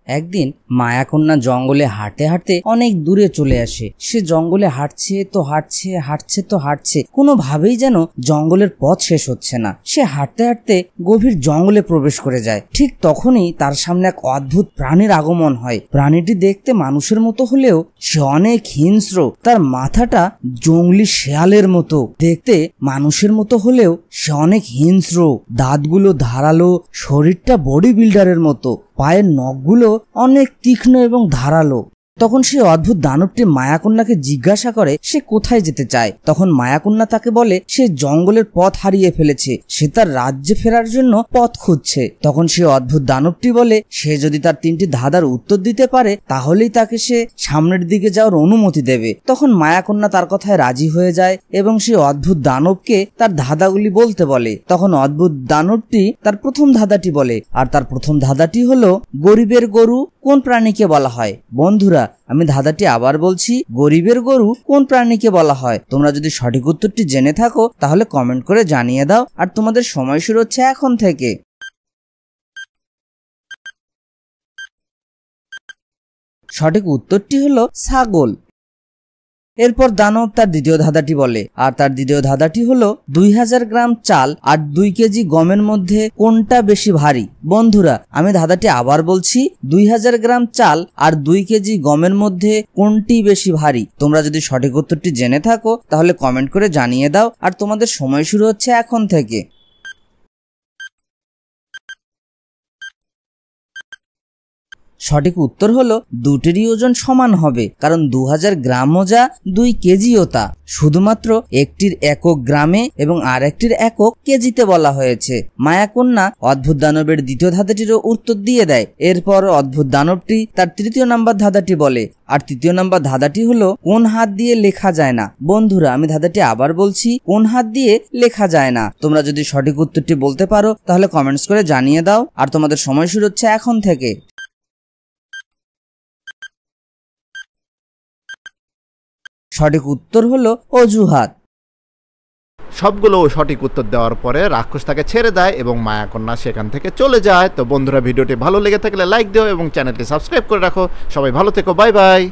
একদিন মায়াকন্যা জঙ্গলে হাঁটতে হাঁটতে অনেক দূরে চলে আসে। সে জঙ্গলে হাঁটছে তো হাঁটছে, হাঁটছে তো হাঁটছে, কোনোভাবেই যেন জঙ্গলের পথ শেষ হচ্ছে না। সে হাঁটতে হাঁটতে গভীর জঙ্গলে প্রবেশ করে যায়। ঠিক তখনই তার সামনে এক অদ্ভুত প্রাণীর আগমন হয়। প্রাণীটি দেখতে মানুষের মতো হলেও সে অনেক হিংস্র। তার মাথাটা জঙ্গলি শেয়ালের মতো, দেখতে মানুষের মতো হলেও সে অনেক হিংস্র। দাঁতগুলো ধারালো, শরীরটা বডি বিল্ডারের মতো, পায়ের নখগুলো অনেক তীক্ষ্ণ এবং ধারালো। তখন সেই অদ্ভুত দানবটি মায়াকন্যাকে জিজ্ঞাসা করে সে কোথায় যেতে চায়। তখন মায়াকন্যা তাকে বলে সে জঙ্গলের পথ হারিয়ে ফেলেছে, সে তার রাজ্যে ফেরার জন্য পথ খুঁজছে। তখন সেই অদ্ভুত দানবটি বলে সে যদি তার 3টি ধাঁধার উত্তর দিতে পারে তাহলেই তাকে সে সামনের দিকে যাওয়ার অনুমতি দেবে। তখন মায়াকন্যা তার কথায় রাজি হয়ে যায় এবং সেই অদ্ভুত দানবকে তার ধাঁধাগুলি বলতে বলে। তখন অদ্ভুত দানবটি তার প্রথম ধাঁধাটি বলে, আর তার প্রথম ধাঁধাটি হলো গরিবের গরু কোন প্রাণীকে বলা হয়। বন্ধুরা, আমি ধাঁধাটি আবার বলছি, গরিবের গরু কোন প্রাণীকে বলা হয়। তোমরা যদি সঠিক উত্তরটি জেনে থাকো তাহলে কমেন্ট করে জানিয়ে দাও। আর তোমাদের সময় শুরু হচ্ছে এখন থেকে। সঠিক উত্তরটি হলো ছাগল। এরপর দানব তার দ্বিতীয় ধাঁধাটি বলে, আর তার দ্বিতীয় ধাঁধাটি হলো 2000 গ্রাম চাল আর 2 কেজি গমের মধ্যে কোনটা বেশি ভারী। বন্ধুরা, আমি ধাঁধাটি আবার বলছি, 2000 গ্রাম চাল আর 2 কেজি গমের মধ্যে কোনটি বেশি ভারী। তোমরা যদি সঠিক উত্তরটি জেনে থাকো তাহলে কমেন্ট করে জানিয়ে দাও। আর তোমাদের সময় শুরু হচ্ছে এখন থেকে। সঠিক উত্তর হলো দুটিরই ওজন সমান হবে, কারণ 2000 গ্রামও যা 2 কেজিও তা। শুধুমাত্র একটির একক গ্রামে এবং আর একটির একক কেজিতে বলা হয়েছে। মায়াকন্যা অদ্ভুত দানবের দ্বিতীয় ধাঁধাটিরও উত্তর দিয়ে দেয়। এরপর অদ্ভুত দানবটি তার 3য় নাম্বার ধাঁধাটি বলে, আর 3য় নাম্বার ধাঁধাটি হলো কোন হাত দিয়ে লেখা যায় না। বন্ধুরা, আমি ধাঁধাটি আবার বলছি, কোন হাত দিয়ে লেখা যায় না। তোমরা যদি সঠিক উত্তরটি বলতে পারো তাহলে কমেন্টস করে জানিয়ে দাও। আর তোমাদের সময় শুরু হচ্ছে এখন থেকে। সঠিক উত্তর হলো অজুহাত। সবগুলো সঠিক উত্তর দেওয়ার পরে রাক্ষস তাকে ছেড়ে দেয় এবং মায়াকন্যা সেখান থেকে চলে যায়। তো বন্ধুরা, ভিডিওটি ভালো লেগে থাকলে লাইক দিও এবং চ্যানেলটি সাবস্ক্রাইব করে রাখো। সবাই ভালো থেকো, বাই বাই।